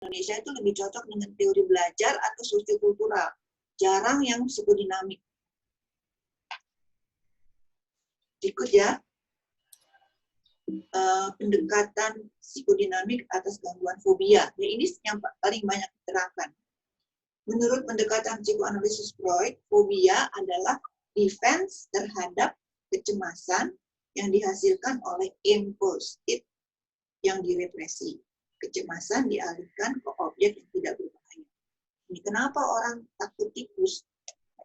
Indonesia itu lebih cocok dengan teori belajar atau sosiokultural. Jarang yang psikodinamik. Berikut ya, pendekatan psikodinamik atas gangguan fobia. Ya, ini yang paling banyak diterapkan. Menurut pendekatan psikoanalisis Freud, fobia adalah defense terhadap kecemasan yang dihasilkan oleh impuls yang direpresi. Kecemasan dialihkan ke objek yang tidak berbahaya. Ini kenapa orang takut tikus?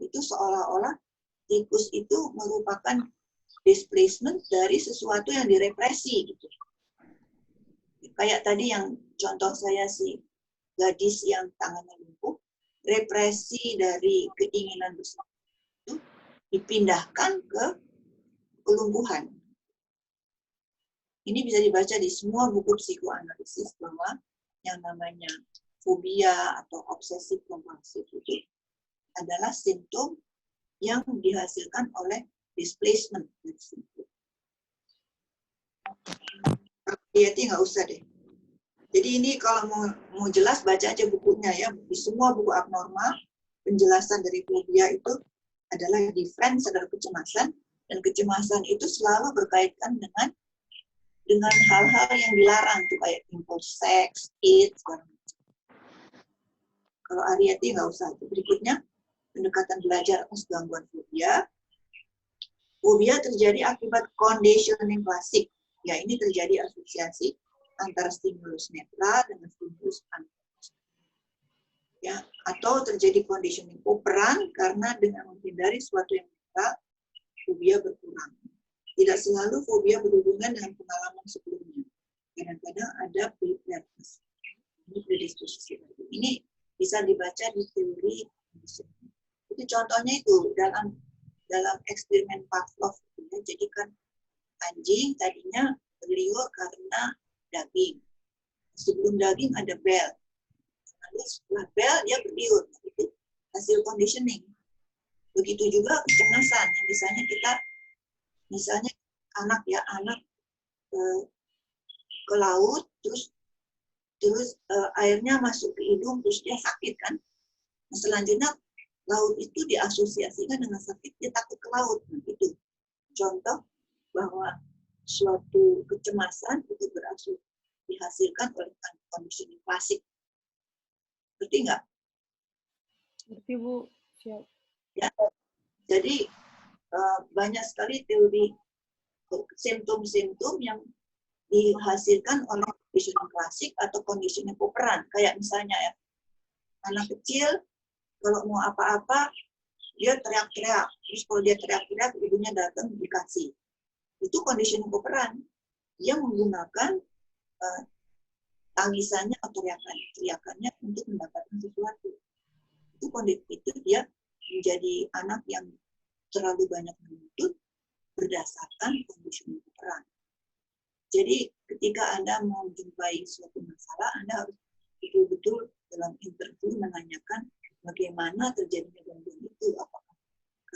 Itu seolah-olah tikus itu merupakan displacement dari sesuatu yang direpresi gitu. Kayak tadi yang contoh saya si gadis yang tangannya lumpuh, represi dari keinginan bersama itu dipindahkan ke kelumpuhan. Ini bisa dibaca di semua buku psikoanalisis bahwa yang namanya fobia atau obsesif kompulsif itu adalah simptom yang dihasilkan oleh displacement. Lihatnya nggak usah deh. Jadi ini kalau mau jelas baca aja bukunya ya. Di semua buku abnormal penjelasan dari fobia itu adalah defense terhadap kecemasan, dan kecemasan itu selalu berkaitan dengan hal-hal yang dilarang tuh kayak impulse seks, segala macam. Kalau Ariety nggak usah. Berikutnya pendekatan belajar atas gangguan fobia. Fobia terjadi akibat conditioning klasik. Ya, ini terjadi asosiasi antara stimulus netral dengan stimulus antarabas. Ya, atau terjadi conditioning operan karena dengan menghindari sesuatu yang netral, fobia berkurang. Tidak selalu fobia berhubungan dengan pengalaman sebelumnya. Kadang-kadang ada preparedness. Ini predisposisi. Ini bisa dibaca di teori. Itu contohnya itu dalam eksperimen Pavlov. Jadi kan anjing tadinya berliur karena daging. Sebelum daging ada bel. Lalu setelah bel dia berliur. Itu hasil conditioning. Begitu juga kecemasan. Misalnya anak ke laut, terus airnya masuk ke hidung, terus dia sakit kan. Nah, selanjutnya laut itu diasosiasikan dengan sakit, dia takut ke laut. Nah, itu contoh bahwa suatu kecemasan itu dihasilkan oleh kondisi klasik. Ngerti nggak? Ngerti, Bu. Siap. Ya. Jadi banyak sekali teori simptom-simptom yang dihasilkan oleh kondisi klasik atau kondisi operan. Kayak misalnya ya, anak kecil kalau mau apa-apa dia teriak-teriak. Terus kalau dia teriak-teriak, ibunya datang dikasih. Itu kondisi operan. Dia menggunakan tangisannya atau teriakannya untuk mendapatkan sesuatu. Itu kondisi itu dia menjadi anak yang terlalu banyak menuntut berdasarkan kondisi operan. Jadi ketika Anda mau menjumpai suatu masalah, Anda harus betul-betul dalam interview menanyakan bagaimana terjadinya gangguan itu, apakah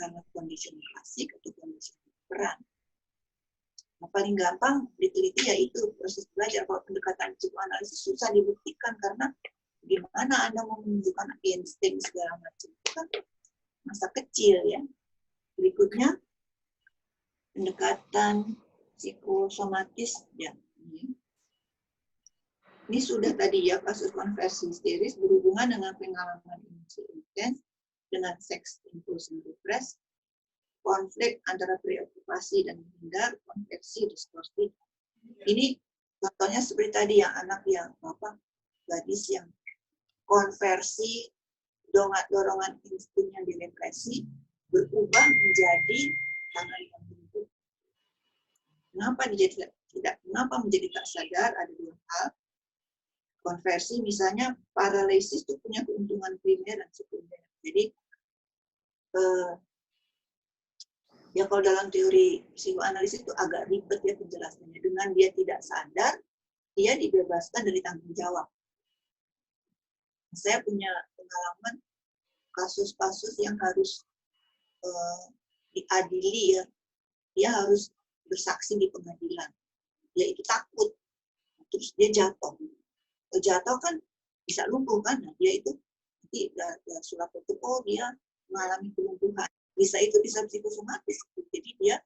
karena kondisi klasik atau kondisi operan. Nah, paling gampang diteliti yaitu proses belajar. Kalau pendekatan psikoanalisis susah dibuktikan karena gimana Anda mau menunjukkan insting segala macam itu kan masa kecil ya. Berikutnya pendekatan psikosomatis ya. Ini sudah tadi ya, kasus konversi histeris berhubungan dengan pengalaman emosi intens dengan seks impuls dan repres, konflik antara preokupasi dan menghindar, konversi distorsi. Ini contohnya seperti tadi yang anak yang gadis yang konversi dorongan insting yang direpresi berubah menjadi tangan yang lumpuh. Kenapa menjadi tak sadar? Ada dua hal. Konversi misalnya paralisis itu punya keuntungan primer dan sekunder. Jadi ya kalau dalam teori psikoanalisis itu agak ribet ya penjelasannya. Dengan dia tidak sadar, dia dibebaskan dari tanggung jawab. Saya punya pengalaman kasus-kasus yang harus diadili ya. Dia harus bersaksi di pengadilan. Dia itu takut. Terus dia jatuh. Jatuh kan bisa lumpuh kan. Nah, dia itu nanti sulap itu, oh dia mengalami kelumpuhan. Bisa itu bisa psikosomatis. Jadi dia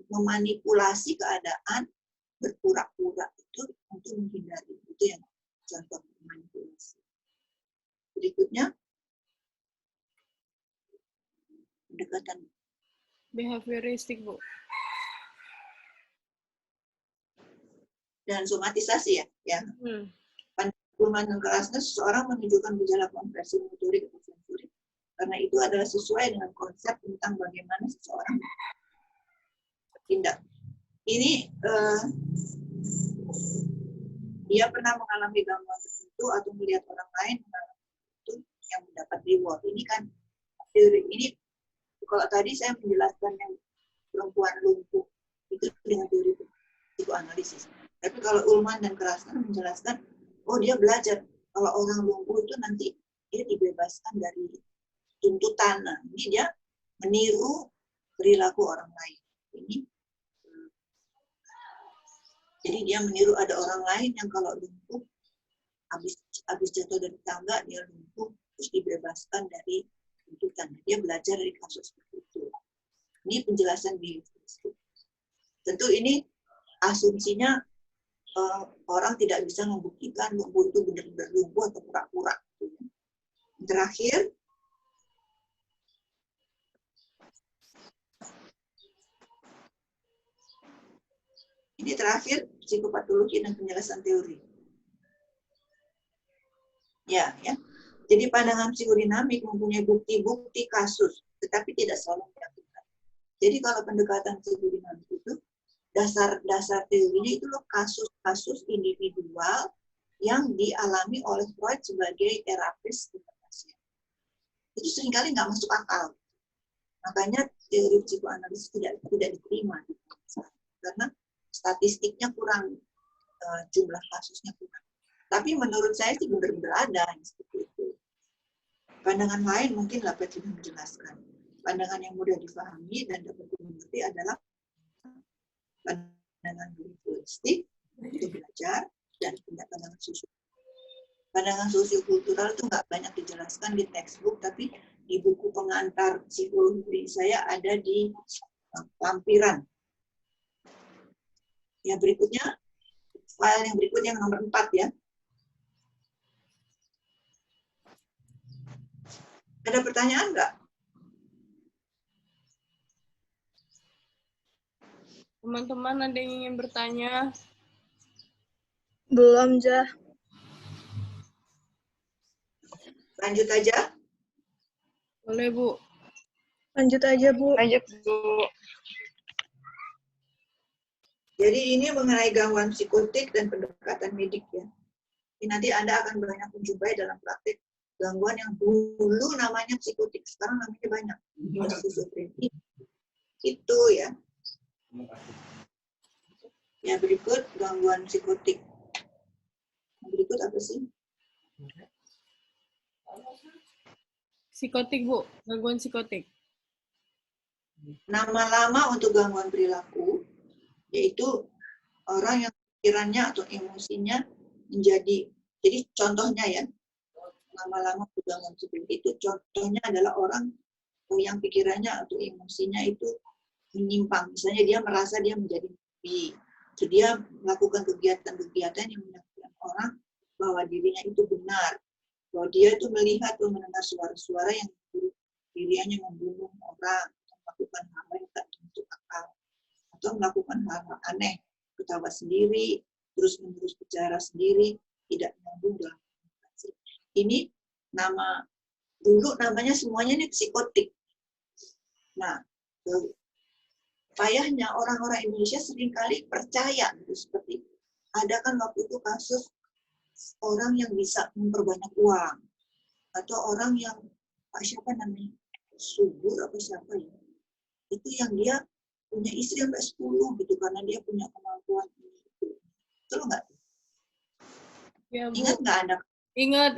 memanipulasi keadaan berpura-pura itu untuk menghindari. Itu yang contoh manipulasi. Berikutnya pendekatan Behavioristik, Bu. dan somatisasi ya. Perumahan dan kerasnya seseorang menunjukkan gejala konversi motorik atau sensorik karena itu adalah sesuai dengan konsep tentang bagaimana seseorang bertindak. Ini dia pernah mengalami gangguan tertentu atau melihat orang lain mengalami itu yang mendapat reward. Ini kan teori ini. Kalau tadi saya menjelaskan yang perempuan lumpuh itu dengan teori psikoanalisis. Tapi kalau Ullman dan Krasner menjelaskan, oh dia belajar kalau orang lumpuh itu nanti dia dibebaskan dari tuntutan. Nah, ini dia meniru perilaku orang lain. Ini jadi dia meniru ada orang lain yang kalau lumpuh habis jatuh dari tangga dia lumpuh terus dibebaskan dari tuntutan. Dia belajar dari kasus seperti itu. Ini penjelasan di tentu ini asumsinya orang tidak bisa membuktikan lumpuh itu benar-benar lumpuh atau pura-pura. Terakhir, ini terakhir psikopatologi dan penjelasan teori. Ya. Jadi pandangan psikodinamik mempunyai bukti-bukti kasus, tetapi tidak selalu meyakinkan. Jadi kalau pendekatan psikodinamik itu dasar teorinya itu loh kasus-kasus individual yang dialami oleh Freud sebagai terapis dengan pasien. Itu seringkali nggak masuk akal. Makanya teori psikoanalisis tidak diterima karena statistiknya kurang, jumlah kasusnya kurang. Tapi menurut saya sih benar-benar ada yang seperti itu. Pandangan lain mungkin dapat sudah menjelaskan. Pandangan yang mudah dipahami dan dapat dimengerti adalah pandangan linguistik untuk belajar dan pandangan sosial. Pandangan sosiokultural itu nggak banyak dijelaskan di textbook, tapi di buku pengantar psikologi saya ada di lampiran. Ya berikutnya, file yang berikutnya yang nomor 4 ya. Ada pertanyaan nggak? Teman-teman ada yang ingin bertanya? Belum, Jah. Lanjut aja. Boleh, Bu. Lanjut aja, Bu. Lanjut, Bu. Jadi ini mengenai gangguan psikotik dan pendekatan medik ya. Ini nanti Anda akan banyak menjumpai dalam praktik gangguan yang dulu namanya psikotik, sekarang namanya banyak. Skizofrenia itu ya. Ya berikut gangguan psikotik. Berikut apa sih? Psikotik, Bu. Gangguan psikotik. Nama lama untuk gangguan perilaku, yaitu orang yang pikirannya atau emosinya menjadi, jadi contohnya ya, nama lama untuk gangguan psikotik itu contohnya adalah orang yang pikirannya atau emosinya itu menyimpang. Misalnya dia merasa dia menjadi nabi. Jadi dia melakukan kegiatan-kegiatan yang menyebabkan orang bahwa dirinya itu benar. Bahwa dia itu melihat atau mendengar suara-suara yang dirinya membunuh orang, atau melakukan hal yang tak masuk akal, atau melakukan hal-hal aneh, ketawa sendiri, terus-menerus bicara sendiri, tidak nyambung dalam komunikasi. Ini nama dulu namanya semuanya ini psikotik. Nah, payahnya orang-orang Indonesia seringkali percaya gitu, seperti ada kan waktu itu kasus orang yang bisa memperbanyak uang atau orang yang siapa namanya subur apa siapa ya, itu yang dia punya istri sampai 10 gitu karena dia punya kemampuan itu. Betul nggak? Ya, Bu. Ingat nggak Anda? Ingat.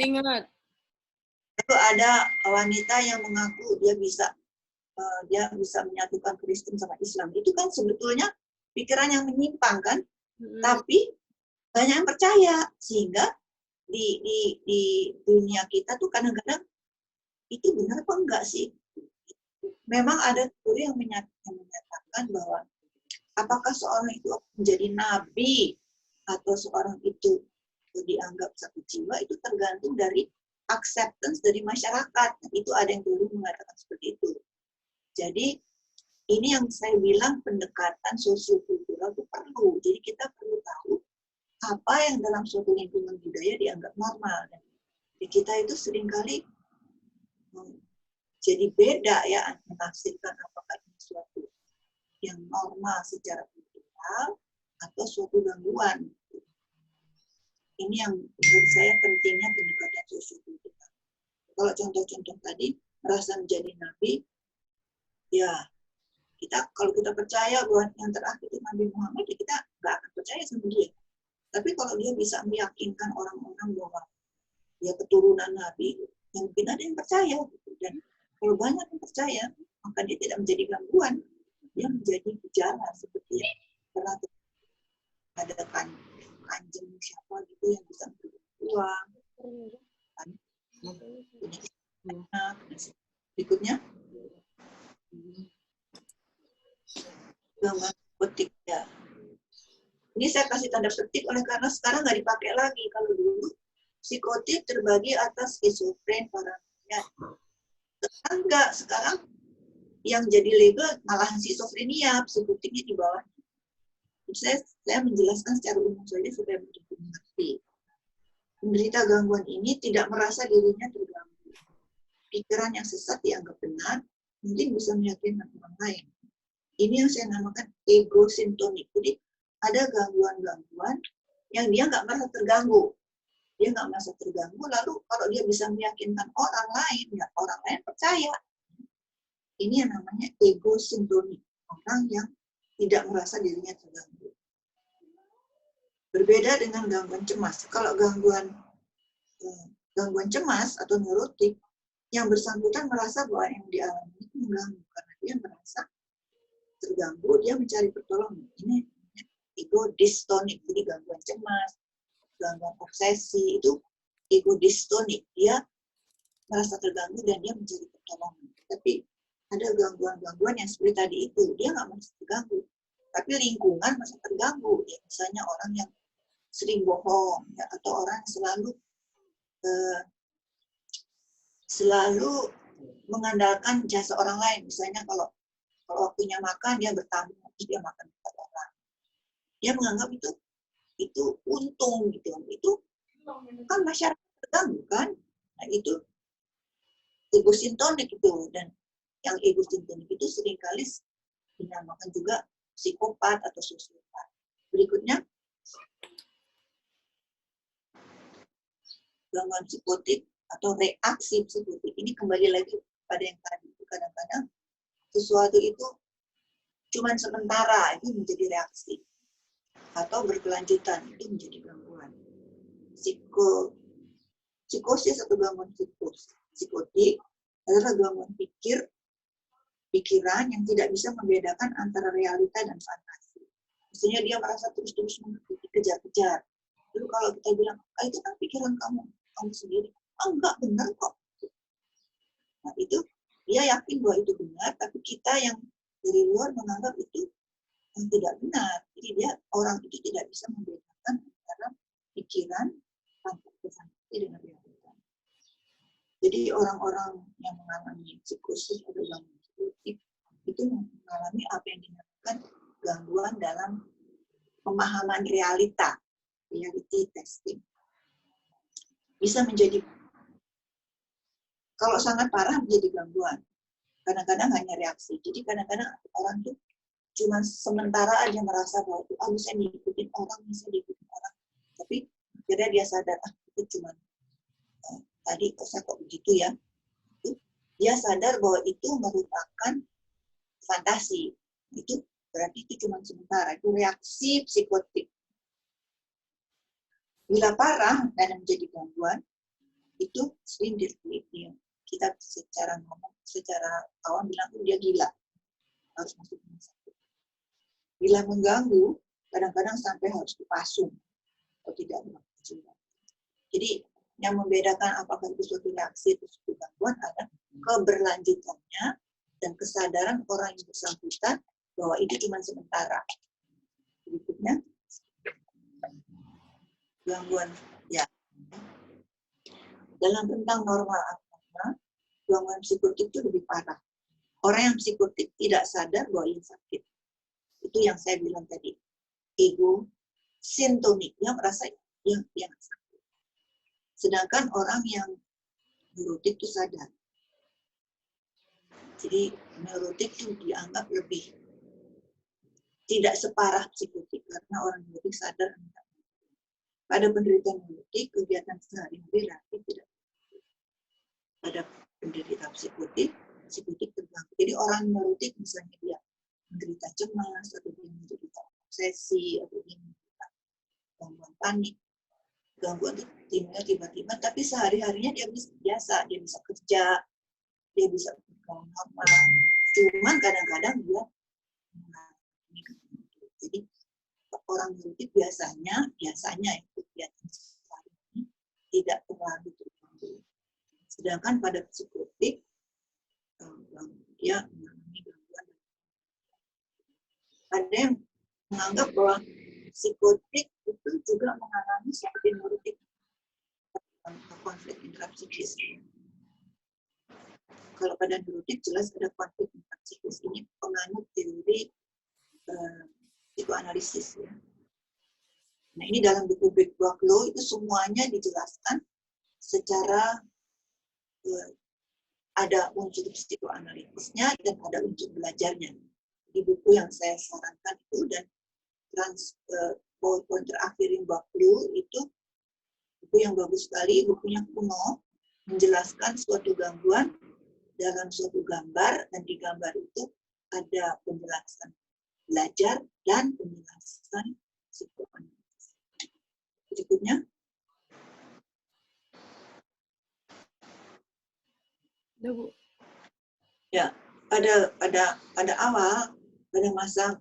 Itu ada wanita yang mengaku dia bisa menyatukan Kristen sama Islam. Itu kan sebetulnya pikiran yang menyimpang kan, tapi banyak yang percaya sehingga di dunia kita tuh kadang-kadang itu benar apa enggak sih? Memang ada teori yang menyatakan bahwa apakah seorang itu menjadi nabi atau seorang itu dianggap satu jiwa itu tergantung dari acceptance dari masyarakat. Itu ada yang dulu mengatakan seperti itu. Jadi ini yang saya bilang pendekatan sosiokultural itu perlu. Jadi kita perlu tahu apa yang dalam suatu lingkungan budaya dianggap normal. Dan di kita itu seringkali jadi beda ya menafsirkan apakah ini suatu yang normal secara kultural atau suatu gangguan. Ini yang menurut saya pentingnya pendekatan sosiokultural. Kalau contoh-contoh tadi merasa menjadi nabi, ya kita kalau kita percaya bahwa yang terakhir itu Nabi Muhammad, ya kita nggak akan percaya sama dia. Tapi kalau dia bisa meyakinkan orang-orang bahwa dia keturunan Nabi, ya mungkin ada yang percaya. Gitu. Dan kalau banyak yang percaya, maka dia tidak menjadi gangguan. Dia menjadi gejala seperti yang pernah ada kanjeng siapa gitu yang bisa memberikan uang. Berikutnya. Gangguan petik ya. Ini saya kasih tanda petik oleh karena sekarang nggak dipakai lagi. Kalau dulu psikotik terbagi atas skizofren, paranoia. Sekarang enggak. Sekarang yang jadi label malah skizofrenia, psikotiknya di bawah. Saya menjelaskan secara umum saja supaya betul-betul mengerti. Penderita gangguan ini tidak merasa dirinya terganggu. Pikiran yang sesat dianggap benar, mungkin bisa meyakinkan orang lain. Ini yang saya namakan ego sintonik. Jadi ada gangguan-gangguan yang dia nggak merasa terganggu. Dia nggak merasa terganggu, lalu kalau dia bisa meyakinkan orang lain, ya orang lain percaya. Ini yang namanya ego sintonik. Orang yang tidak merasa dirinya terganggu. Berbeda dengan gangguan cemas. Kalau gangguan cemas atau neurotik, yang bersangkutan merasa bahwa yang dialami itu mengganggu. Karena dia merasa terganggu, dia mencari pertolongan. Ini ego distonik, jadi gangguan cemas, gangguan obsesi, itu ego distonik. Dia merasa terganggu dan dia mencari pertolongan. Tapi ada gangguan-gangguan yang seperti tadi itu, dia nggak merasa terganggu. Tapi lingkungan merasa terganggu. Ya, misalnya orang yang sering bohong, ya, atau orang yang selalu mengandalkan jasa orang lain. Misalnya kalau waktunya makan, dia bertamu, dia makan tempat orang. Dia menganggap itu untung gitu. Itu kan masyarakat terganggu kan. Nah, itu ego sintonik itu. Dan yang ego sintonik itu seringkali dinamakan juga psikopat atau sosiopat. Berikutnya, gangguan psikotik atau reaksi psikotik. Ini kembali lagi pada yang tadi. Kadang-kadang sesuatu itu cuma sementara, itu menjadi reaksi. Atau berkelanjutan, itu menjadi gangguan. Psikosis atau gangguan psikotik adalah gangguan pikiran yang tidak bisa membedakan antara realita dan fantasi. Maksudnya dia merasa terus-terus dikejar-kejar. Lalu kalau kita bilang, itu kan pikiran kamu sendiri. Enggak, benar kok. Nah itu, dia yakin bahwa itu benar, tapi kita yang dari luar menganggap itu yang tidak benar. Jadi orang itu tidak bisa membedakan antara pikiran, fantasi dengan realita. Jadi orang-orang yang mengalami psikosis atau gangguan psikotik itu mengalami apa yang dinamakan gangguan dalam pemahaman realita, reality testing. Bisa menjadi, kalau sangat parah menjadi gangguan. Kadang-kadang hanya reaksi. Jadi kadang-kadang orang tuh cuma sementara aja merasa bahwa bisa diikutin orang. Tapi akhirnya dia sadar, itu cuma tadi saya kok begitu ya. Dia sadar bahwa itu merupakan fantasi. Itu berarti itu cuma sementara. Itu reaksi psikotik. Bila parah dan menjadi gangguan, itu sering diteliti. Kita secara awam bilang dia gila. Harus masuk rumah sakit. Bila mengganggu, kadang-kadang sampai harus dipasung. Atau tidak ada. Jadi yang membedakan apakah itu suatu reaksi atau suatu gangguan adalah keberlanjutannya dan kesadaran orang yang bersangkutan bahwa itu cuma sementara. Berikutnya, gangguan ya. Dalam rentang normal abnormal, gangguan psikotik itu lebih parah. Orang yang psikotik tidak sadar bahwa ia sakit. Itu yang saya bilang tadi. Ego sintomik, yang merasa yang sakit. Sedangkan orang yang neurotik itu sadar. Jadi neurotik itu dianggap lebih tidak separah psikotik karena orang neurotik sadar. Pada penderita neurotik, kegiatan sehari-hari relatif tidak. Pada penderita psikotik terganggu. Jadi orang neurotik misalnya dia menderita cemas, atau dia menderita obsesi, atau dia menderita gangguan panik, gangguan tiba-tiba, tapi sehari-harinya dia bisa biasa, dia bisa kerja, dia bisa bergaul normal. Cuman kadang-kadang dia jadi orang neurotik biasanya itu kegiatan sehari-hari tidak terlalu terganggu. Sedangkan pada psikotik dia mengalami gangguan. Ada yang menganggap bahwa psikotik itu juga mengalami seperti neurotik, konflik intrapsikis. Kalau pada neurotik jelas ada konflik intrapsikis. Ini penganut teori psikoanalisis ya. Nah, ini dalam buku Big Book Law itu semuanya dijelaskan secara ada unsur psikoanalitisnya dan ada unsur belajarnya. Di buku yang saya sarankan itu dan PowerPoint terakhirin Book Law itu buku yang bagus sekali, bukunya kuno, menjelaskan suatu gangguan dalam suatu gambar, dan di gambar itu ada penjelasan belajar dan penjelasan psikoanalitis. Berikutnya. Bu. Ya, pada awal, pada masa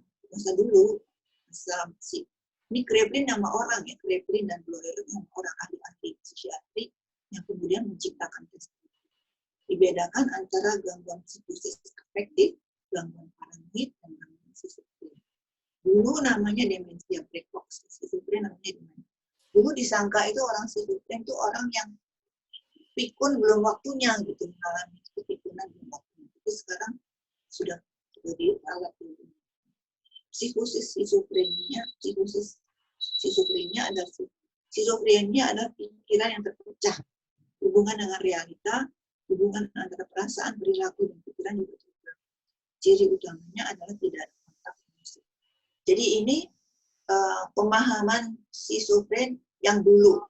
dulu, ini Kraepelin nama orang ya, Kraepelin dan Bloyer itu nama orang ahli psikiatri yang kemudian menciptakan tes. Dibedakan antara gangguan psikosis afektif, gangguan paranoid, dan gangguan skizofrenia. Dulu namanya demensia precox, skizofrenia namanya demensia. Dulu disangka itu orang skizofrenia itu orang yang pikun belum waktunya gitu, mengalami kepikunan belum waktunya. Tapi sekarang sudah jadi alat psikosis skizofrenia adalah pikiran yang terpecah, hubungan dengan realita, hubungan antara perasaan, perilaku, dan pikiran juga terpecah. Ciri utamanya adalah tidak ada kontak emosi. Jadi ini pemahaman skizofren yang dulu.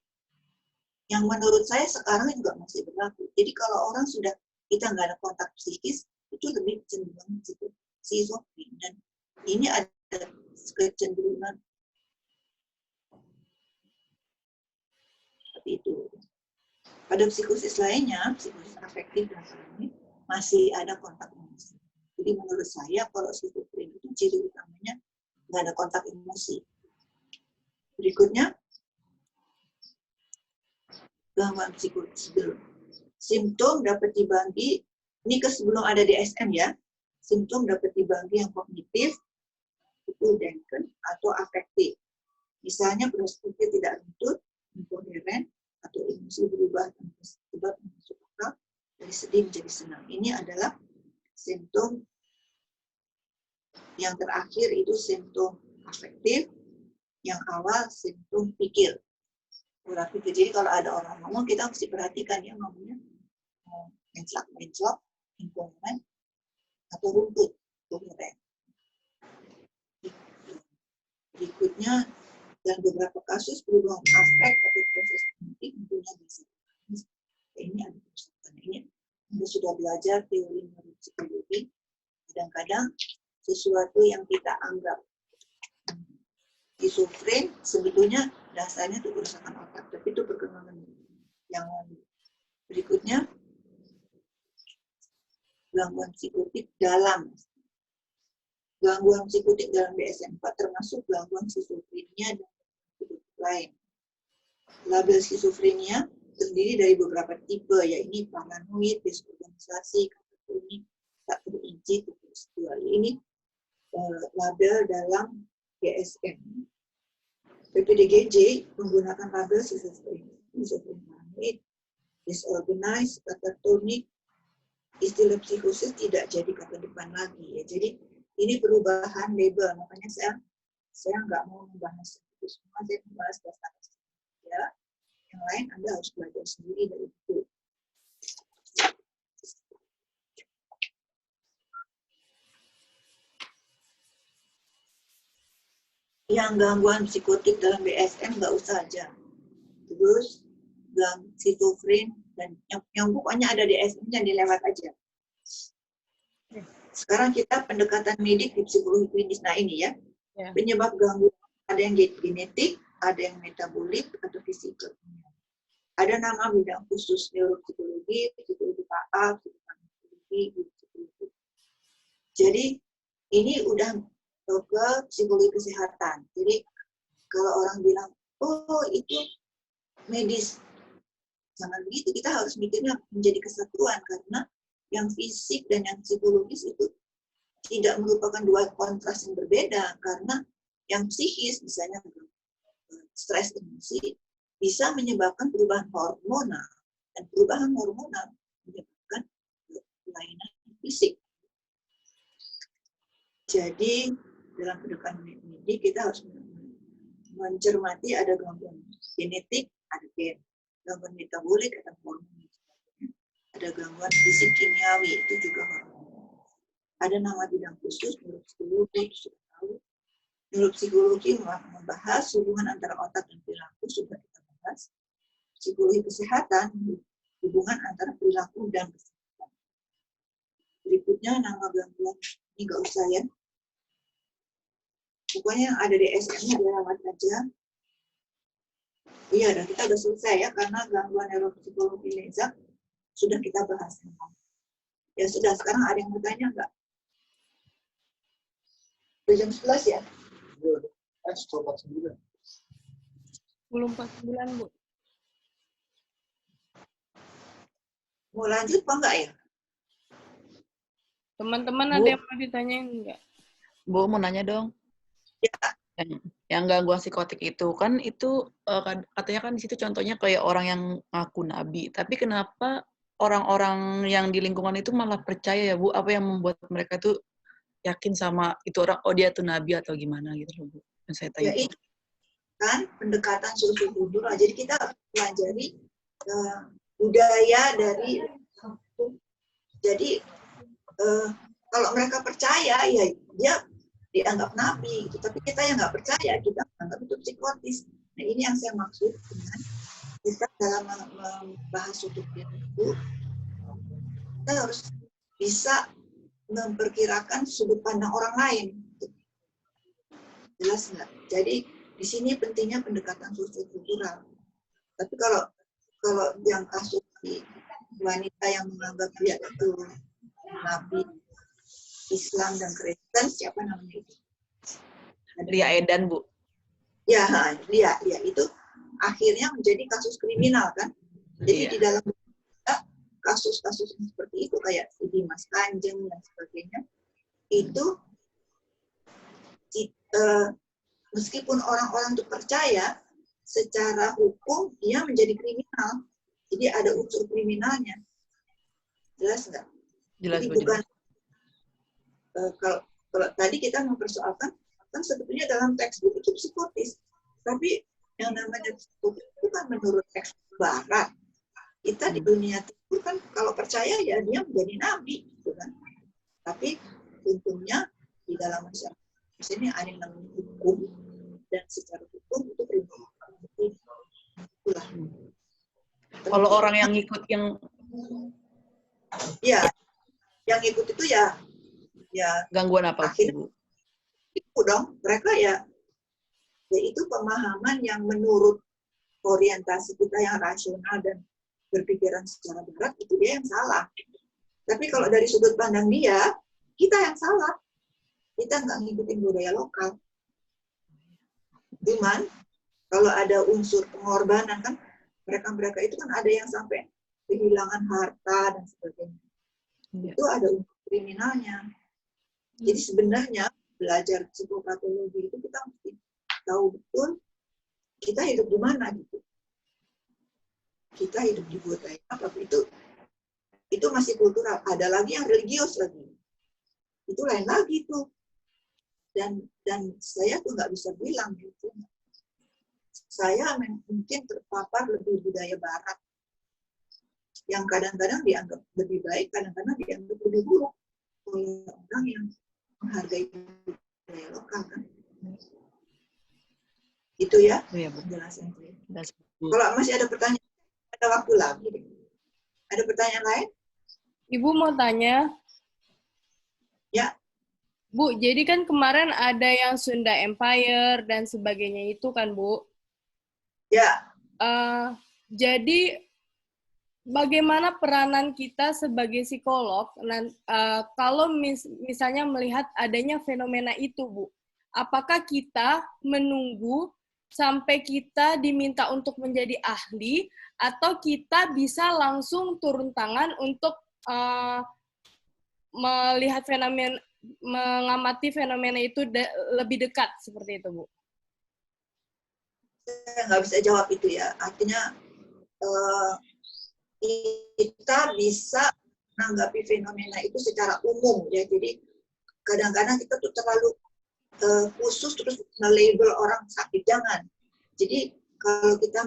Yang menurut saya sekarang juga masih berlaku. Jadi kalau orang sudah kita nggak ada kontak psikis, itu lebih cenderung skizofren. Dan ini ada kecenderungan seperti itu. Pada psikosis lainnya, psikosis afektif dan paranoid, masih ada kontak emosi. Jadi menurut saya kalau skizofren itu ciri utamanya nggak ada kontak emosi. Berikutnya, gangguan psikosis. Simptom dapat dibagi, ini sebelum ada DSM ya, simptom dapat dibagi yang kognitif, itu denken, atau afektif. Misalnya perspektif tidak runtut, inkoheren, atau emosi berubah tanpa sebab masuk akal, dari sedih menjadi senang. Ini adalah simptom yang terakhir itu simptom afektif, yang awal simptom pikir. Jadi kalau ada orang ngomong, kita mesti perhatikan dia ngomongnya menclak, inkoheren, atau runtut, koheren. Berikutnya, dalam beberapa kasus perubahan aspek atau proses kognitif tentunya bisa. Ini ada perusahaan. Ini Anda sudah belajar teori neuropsikologi. Kadang-kadang sesuatu yang kita anggap skizofren sebetulnya dasarnya itu kerusakan otak, tapi itu perkembangan yang lalu. Berikutnya, gangguan psikotik dalam DSM-4 termasuk gangguan skizofrenia dan psikotik lain. Label skizofrenia terdiri dari beberapa tipe, yaitu paranoid, disorganisasi, katatonik, tak terinci, tekstual. Ini label dalam DSM. PPDGJ menggunakan label skizofrenia, paranoid, disorganized, katatonik. Istilah psikosis tidak jadi kata depan lagi ya. Jadi ini perubahan label, makanya saya nggak mau membahas itu semua, saya membahas dasar ya. Yang lain Anda harus belajar sendiri dari itu. Yang gangguan psikotik dalam BSM nggak usah aja. Terus skizofren dan yang pokoknya ada di DSM-nya dilewat aja. Sekarang kita pendekatan medik di psikologi klinis. Nah ini ya, penyebab gangguan ada yang genetik, ada yang metabolik atau fisikal. Ada nama bidang khusus neuropsikologi, psikologi PA, psikologi. Jadi ini udah ke psikologi kesehatan. Jadi kalau orang bilang, oh itu medis, jangan begitu. Kita harus mikirnya menjadi kesatuan karena yang fisik dan yang psikologis itu tidak merupakan dua kontras yang berbeda, karena yang psikis misalnya stres emosi bisa menyebabkan perubahan hormonal, dan perubahan hormonal menyebabkan kelainan fisik. Jadi dalam pendekatan medik kita harus mencermati ada gangguan genetik, ada gen, gangguan metabolik, ada hormon, ada gangguan fisik kimiawi, itu juga hormon. Ada nama bidang khusus neuropsikologi, sudah tahu. Neuropsikologi membahas hubungan antara otak dan perilaku, sudah kita bahas. Psikologi kesehatan, hubungan antara perilaku dan kesehatan. Berikutnya nama gangguan, ini nggak usah ya. Pokoknya yang ada di SM-nya dirawat aja. Iya, dan kita udah selesai ya, karena gangguan neuropsikologi lezat sudah kita bahas. Ya sudah, sekarang ada yang mau tanya nggak? Udah jam 11 ya? 10.49, Bu. Mau lanjut apa enggak ya? Teman-teman Bu. ada yang mau ditanyain enggak? Bu, mau nanya dong. Ya. Yang gangguan psikotik itu kan itu katanya kan di situ contohnya kayak orang yang ngaku nabi. Tapi kenapa orang-orang yang di lingkungan itu malah percaya ya Bu? Apa yang membuat mereka tuh yakin sama itu orang, oh dia tuh nabi atau gimana gitu loh Bu? Yang saya tanya. Ya itu kan pendekatan sosio-kultural. Jadi kita pelajari budaya dari. Jadi kalau mereka percaya ya dia dianggap nabi, gitu. Tapi kita yang nggak percaya kita anggap itu psikotis. Nah ini yang saya maksud dengan kita dalam membahas sudut itu kita harus bisa memperkirakan sudut pandang orang lain. Jelas nggak? Jadi di sini pentingnya pendekatan sosio-kultural. Tapi kalau yang kasus di wanita yang menganggap dia itu nabi Islam dan Kristen, siapa namanya itu? Lia Edan Bu. Ya, Lia itu akhirnya menjadi kasus kriminal kan? Jadi di dalam kasus-kasus yang seperti itu kayak Dimas Kanjeng dan sebagainya itu meskipun orang-orang itu percaya secara hukum dia menjadi kriminal. Jadi ada unsur kriminalnya. Jelas nggak? Jelas Jadi Bu. bukan kalau tadi kita mempersoalkan kan sebetulnya dalam teks itu psikotis, tapi yang namanya psikotis itu kan menurut teks Barat. Kita di dunia timur kan kalau percaya ya dia menjadi nabi, gitu kan. Tapi untungnya di dalam masyarakat di sini ada yang namanya hukum, dan secara hukum itu kriminal. Itulah. Kalau orang yang ikut yang ikut itu ya gangguan apa akhirnya Bu? itu dong mereka ya itu pemahaman yang menurut orientasi kita yang rasional dan berpikiran secara berat itu dia yang salah. Tapi kalau dari sudut pandang dia, kita yang salah. Kita nggak ngikutin budaya lokal. Cuman Kalau ada unsur pengorbanan kan, mereka itu kan ada yang sampai kehilangan harta dan sebagainya. Iya. Itu ada unsur kriminalnya. Jadi sebenarnya belajar psikopatologi itu kita mesti tahu betul kita hidup di mana gitu. Kita hidup di budaya apa itu masih kultural. Ada lagi yang religius lagi. Itu lain lagi tuh. Dan saya tuh nggak bisa bilang gitu. Saya mungkin terpapar lebih budaya barat yang kadang-kadang dianggap lebih baik, kadang-kadang dianggap lebih buruk oleh orang yang menghargai budaya lokal kan. Itu ya Iya, Bu. penjelasan saya. Dan Kalau masih ada pertanyaan, ada waktu lagi. Ada pertanyaan lain? Ibu mau tanya, Ya, Bu, jadi kan kemarin ada yang Sunda Empire dan sebagainya itu kan, Bu. ya. Jadi bagaimana peranan kita sebagai psikolog kalau misalnya melihat adanya fenomena itu, Bu? Apakah kita menunggu sampai kita diminta untuk menjadi ahli atau kita bisa langsung turun tangan untuk melihat fenomena, mengamati fenomena itu lebih dekat seperti itu, Bu? Saya nggak bisa jawab itu ya. Artinya kita bisa menanggapi fenomena itu secara umum ya. Jadi kadang-kadang kita tuh terlalu khusus terus melabel orang sakit, jangan. Jadi kalau kita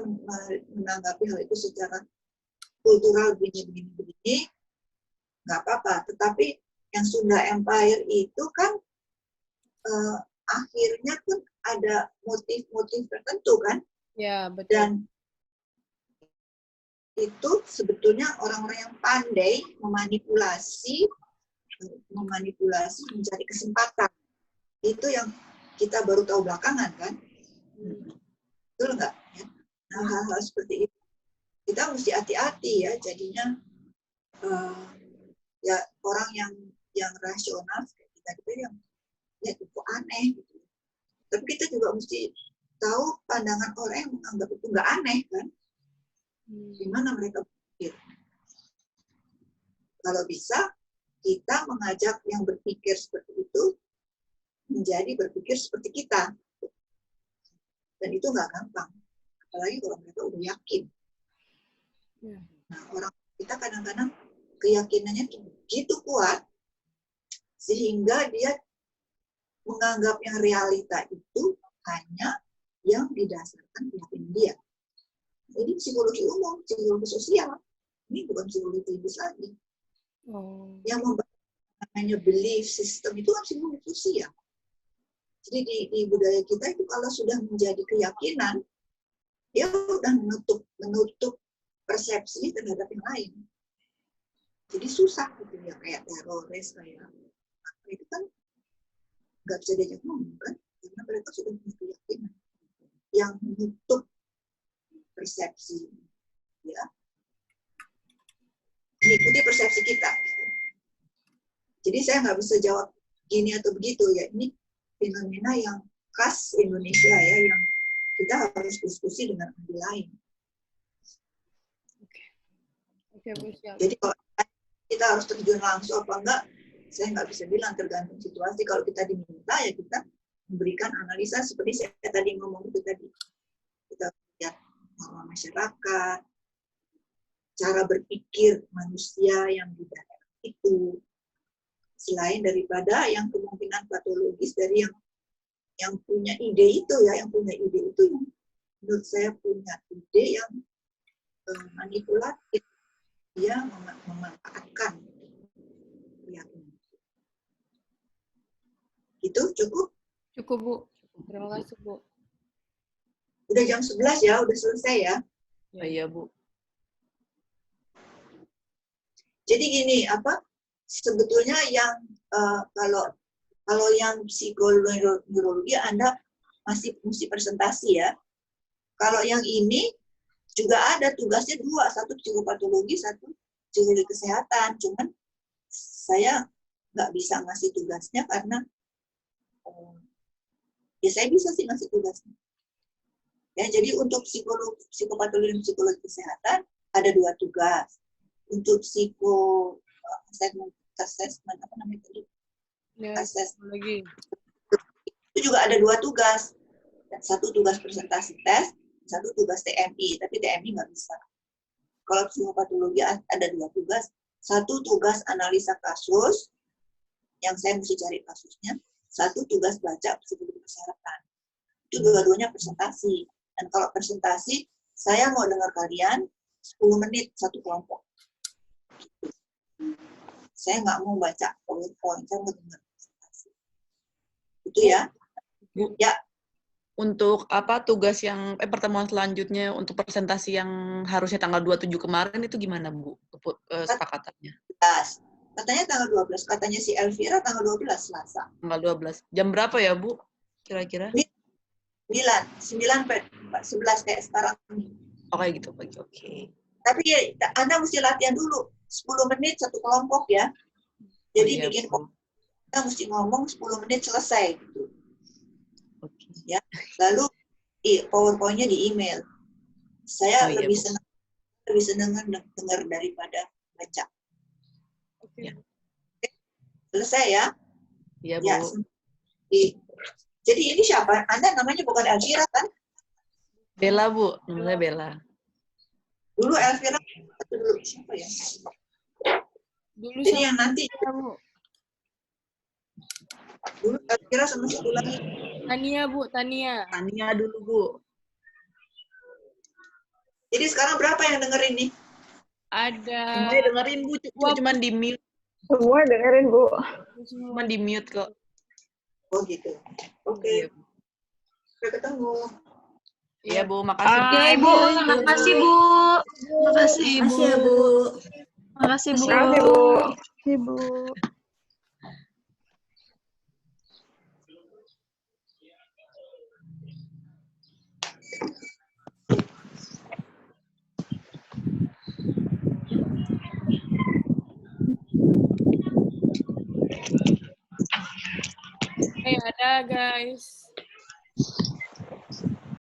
menanggapi hal itu secara kultural begini, nggak apa-apa. Tetapi yang Sunda Empire itu kan akhirnya pun ada motif-motif tertentu kan. Ya, betul. Dan itu sebetulnya orang-orang yang pandai memanipulasi mencari kesempatan. Itu yang kita baru tahu belakangan kan. Betul nggak? Ya? Nah, hal-hal seperti itu kita mesti hati-hati ya. Jadinya ya orang yang rasional kayak kita yang ya itu aneh gitu. Tapi kita juga mesti tahu pandangan orang yang menganggap itu nggak aneh kan. Gimana mereka berpikir. Kalau bisa, kita mengajak yang berpikir seperti itu menjadi berpikir seperti kita. Dan itu nggak gampang. Apalagi kalau mereka udah yakin. Nah, orang kita kadang-kadang keyakinannya begitu kuat, sehingga dia menganggap yang realita itu hanya yang didasarkan keyakinan dia. Jadi psikologi umum, psikologi sosial, ini bukan psikologi klinis lagi. Yang membangun namanya belief system itu kan psikologi sosial. Jadi di budaya kita itu kalau sudah menjadi keyakinan, dia udah menutup persepsi terhadap yang lain. Jadi susah gitu ya, kayak teroris, kayak apa itu kan nggak bisa diajak ngomong kan, karena mereka sudah punya keyakinan yang menutup persepsi, ya, mengikuti persepsi kita. Jadi saya nggak bisa jawab gini atau begitu ya. Ini fenomena yang khas Indonesia ya, yang kita harus diskusi dengan ahli lain. Oke, Bu, siap. Jadi kalau kita harus terjun langsung apa enggak, saya nggak bisa bilang, tergantung situasi. Kalau kita diminta ya kita memberikan analisa seperti saya tadi ngomong itu tadi. Kita lihat norma masyarakat, cara berpikir manusia yang di daerah itu, selain daripada yang kemungkinan patologis dari yang punya ide itu ya, yang punya ide itu yang menurut saya punya ide yang manipulatif, dia memanfaatkan keyakinan. Itu cukup? Cukup, Bu. Terima kasih, Bu. Udah jam 11 ya, udah selesai ya. Iya, Bu. Jadi gini, sebetulnya yang kalau yang psikologi Anda masih mesti presentasi ya. Kalau yang ini juga ada tugasnya dua, satu psikopatologi, satu psikologi kesehatan. Cuman saya nggak bisa ngasih tugasnya karena ya saya bisa sih ngasih tugasnya. Ya, jadi untuk psikopatologi dan psikologi kesehatan ada 2 tugas. Untuk assessment apa namanya tadi? Ya, Assessment lagi. itu juga ada 2 tugas. Satu tugas presentasi tes, satu tugas TMI, tapi TMI nggak bisa. Kalau psikopatologi ada 2 tugas. Satu tugas analisa kasus, yang saya mesti cari kasusnya. Satu tugas baca psikologi kesehatan. Itu dua-duanya presentasi. Dan kalau presentasi, saya mau dengar kalian 10 menit satu kelompok. Saya nggak mau baca PowerPoint, saya mau dengar presentasi. Itu ya. Bu, Ya. Untuk apa tugas yang pertemuan selanjutnya untuk presentasi yang harusnya tanggal 27 kemarin itu gimana, Bu? Kesepakatannya. Katanya tanggal 12. Katanya si Elvira tanggal 12 Selasa. Tanggal 12. Jam berapa ya, Bu? Kira-kira? 9 sampai 11 kayak sekarang. Oke gitu, oke. Tapi ya, Anda mesti latihan dulu. 10 menit satu kelompok ya. Jadi Iya, bikin Bu. kita mesti ngomong 10 menit selesai gitu. Oke. Ya. Lalu PowerPoint-nya di email. Saya iya, lebih Bu. senang dengar daripada baca. Oke. Selesai ya? Iya, Bu. Ya. Jadi ini siapa? Anda namanya bukan Elvira kan? Bella, Bu. Namanya Bella. Dulu Elvira atau dulu siapa ya? Dulu Jadi sama yang nanti Bu. dulu Elvira sama satu lagi. Tania, Bu, Tania. Tania dulu, Bu. Jadi sekarang berapa yang dengerin nih? Ada Semuanya dengerin, Bu. Cuman di mute. Semua dengerin, Bu. Cuman di mute kok. Oh gitu. Oke. Iya, Bu. Sampai ketemu. Iya, Bu. Makasih. Oke, Bu. Makasih, Bu. Makasih, Bu. Makasih ya, Bu. Makasih, Bu. Makasih, Bu. Makasih, Bu. ada guys.